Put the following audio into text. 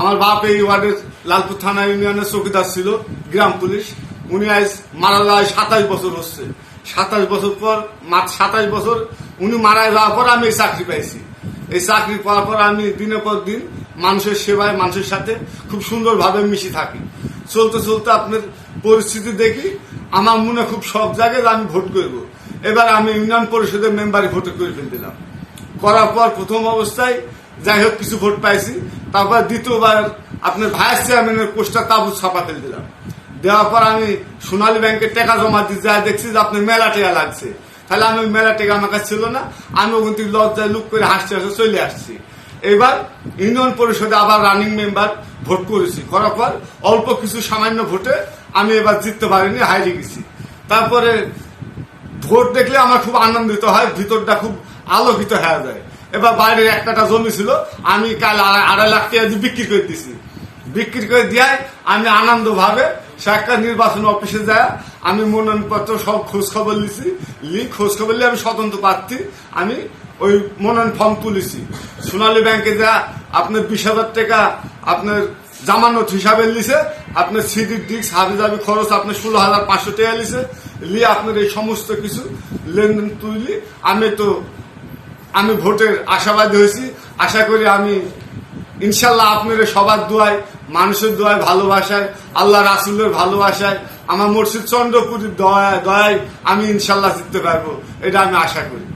আমার বাপ এই ওয়ার্ডের লালপুর থানা ইউনিয়নের চৌকিদার ছিল, গ্রাম পুলিশ। উনি আজ মারা যায় 27 বছর হচ্ছে। 27 বছর পর 27 বছর উনি মারা যাওয়ার পর আমি এই চাকরি পাইছি। এই চাকরি পাওয়ার পর আমি দিনের পর দিন মানুষের সেবায়, মানুষের সাথে খুব সুন্দরভাবে মিশে থাকি। চলতে চলতে আপনার পরিস্থিতি দেখি আমার মনে খুব শখ জাগে যে আমি ভোট করব। এবার আমি ইউনিয়ন পরিষদের মেম্বারে ভোট করে ফেললাম। করার পর প্রথম অবস্থায় যাই হোক কিছু ভোট পাইছি। তারপর দ্বিতীয়বার আপনার ভাইস চেয়ারম্যানের পোস্টার তাবুত ছাপা ফেলে দিলাম। দেওয়ার পর আমি সোনালী ব্যাংকের টাকা জমা দিতে যা দেখছি যে আপনার মেলা টেকা লাগছে। তাহলে আমি মেলা টেকা আমার কাছে ছিল না, আমি ওখান থেকে লজ্জায় লুক করে হাসতে হাসতে চলে আসছি। এবার ইউনিয়ন পরিষদে আবার রানিং মেম্বার ভোট করেছি। করার পর অল্প কিছু সামান্য ভোটে আমি এবার জিততে পারিনি, হারিয়ে গেছি। তারপরে ভোট দেখলে আমার খুব আনন্দিত হয়, ভিতরটা খুব আলোকিত হয়ে যায়। এবার বাইরের একটা জমি ছিল, আমি কাল 2.5 লাখ টাকা দিয়ে বিক্রি করে দিছি। বিক্রি করে দেওয়ায় আমি আনন্দ ভাবে সরকার নির্বাচন অফিসে যায় আমি মনোনয়নপত্র সব খোঁজ খবর লিছি। খোঁজ খবর নিয়ে আমি স্বতন্ত্র প্রার্থী, আমি ওই মনোনয়ন ফর্ম তুলেছি। সোনালী ব্যাংকে যা আপনার 20,000 টাকা আপনার জামানত হিসাবে লিছে, আপনার সিডির ডিস্ক হাবিজাবি খরচ আপনার 16,500 টাকা লিছে। লিয়ে আপনার এই সমস্ত কিছু লেনদেন তুলি। আমি ভোটের আশাবাদী হয়েছি। আশা করি আমি ইনশাল্লাহ আপনার সবার দোয়ায়, মানুষের দোয়ায়, ভালোবাসায়, আল্লাহ রাসুলের ভালোবাসায়, আমার মুর্শিদ চন্দ্রপুরীর দয়ায় আমি ইনশাল্লাহ জিততে পারবো, এটা আমি আশা করি।